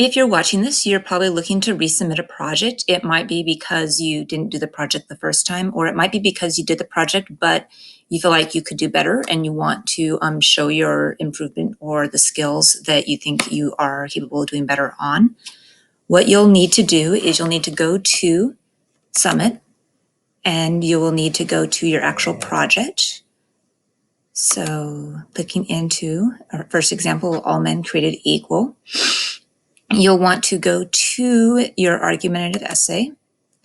If you're watching this, you're probably looking to resubmit a project. It might be because you didn't do the project the first time, or it might be because you did the project, but you feel like you could do better and you want to show your improvement or the skills that you think you are capable of doing better on. What you'll need to do is you'll need to go to Summit and you will need to go to your actual project. So clicking into our first example, all men created equal. You'll want to go to your argumentative essay.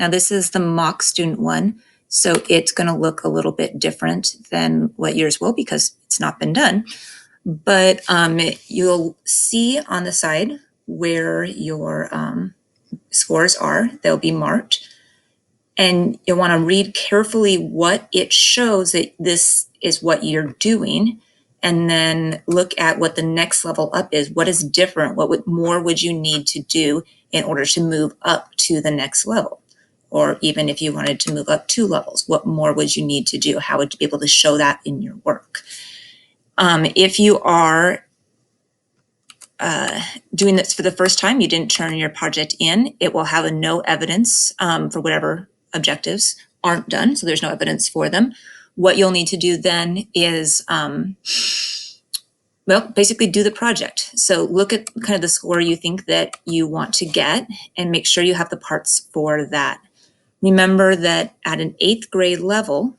Now this is the mock student one, so it's going to look a little bit different than what yours will because it's not been done. But you'll see on the side where your scores are. They'll be marked. And you'll want to read carefully what it shows that this is what you're doing, and then look at what the next level up is. What is different? What more would you need to do in order to move up to the next level? Or even if you wanted to move up 2 levels, what more would you need to do? How would you be able to show that in your work? If you are doing this for the first time, you didn't turn your project in, it will have a no evidence for whatever objectives aren't done, so there's no evidence for them. What you'll need to do then is, well, basically do the project. So look at kind of the score you think that you want to get and make sure you have the parts for that. Remember that at an 8th grade level,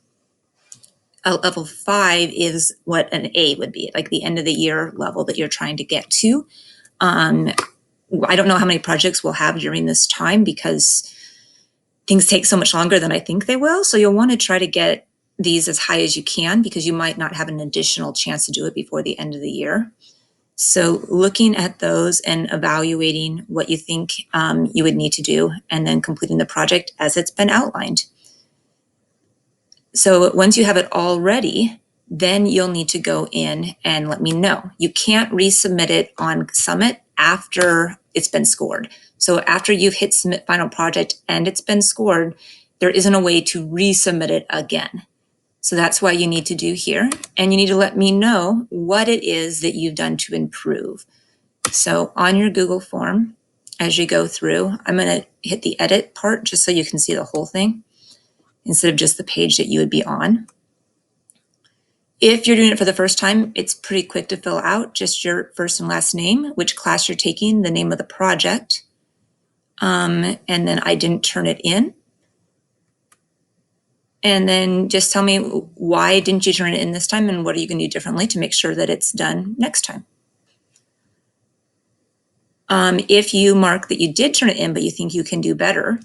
a level 5 is what an A would be, like the end of the year level that you're trying to get to. I don't know how many projects we'll have during this time because things take so much longer than I think they will. So you'll want to try to get these as high as you can because you might not have an additional chance to do it before the end of the year. So looking at those and evaluating what you think you would need to do and then completing the project as it's been outlined. So once you have it all ready, then you'll need to go in and let me know. You can't resubmit it on Summit after it's been scored. So after you've hit submit final project and it's been scored, there isn't a way to resubmit it again. So that's why you need to do here. And you need to let me know what it is that you've done to improve. So on your Google form, as you go through, I'm going to hit the edit part just so you can see the whole thing instead of just the page that you would be on. If you're doing it for the first time, it's pretty quick to fill out, just your first and last name, which class you're taking, the name of the project, and then I didn't turn it in. And then just tell me why didn't you turn it in this time and what are you going to do differently to make sure that it's done next time. If you mark that you did turn it in, but you think you can do better,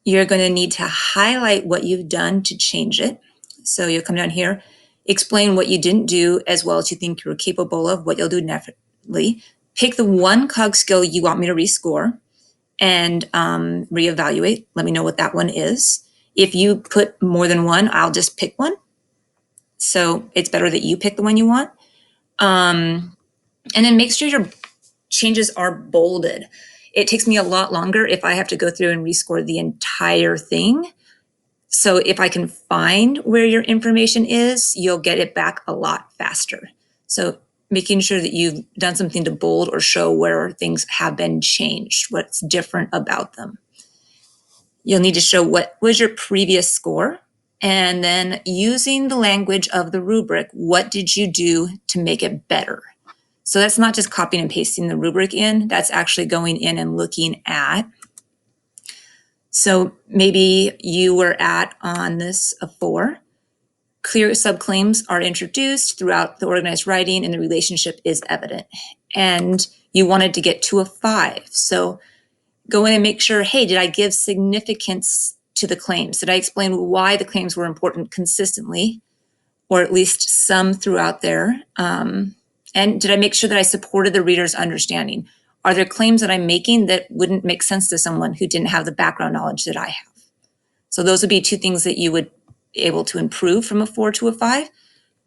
you're going to need to highlight what you've done to change it. So you'll come down here, explain what you didn't do as well as you think you're capable of, what you'll do differently. Pick the one cog skill you want me to rescore and reevaluate. Let me know what that one is. If you put more than one, I'll just pick one. So it's better that you pick the one you want. And then make sure your changes are bolded. It takes me a lot longer if I have to go through and rescore the entire thing. So if I can find where your information is, you'll get it back a lot faster. So making sure that you've done something to bold or show where things have been changed, what's different about them. You'll need to show what was your previous score, and then using the language of the rubric, what did you do to make it better? So that's not just copying and pasting the rubric in, that's actually going in and looking at. So maybe you were at on this a 4. Clear subclaims are introduced throughout the organized writing and the relationship is evident. And you wanted to get to a 5. So go in and make sure, hey, did I give significance to the claims? Did I explain why the claims were important consistently, or at least some throughout there? And did I make sure that I supported the reader's understanding? Are there claims that I'm making that wouldn't make sense to someone who didn't have the background knowledge that I have? So those would be 2 things that you would be able to improve from a 4 to a 5.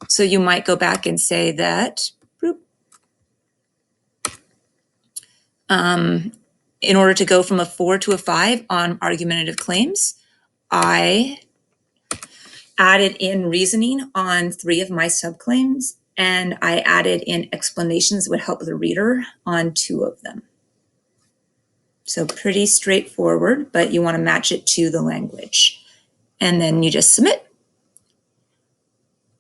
So you might go back and say that, in order to go from a 4 to a 5 on argumentative claims, I added in reasoning on 3 of my subclaims, and I added in explanations that would help the reader on 2 of them. So pretty straightforward, but you want to match it to the language. And then you just submit.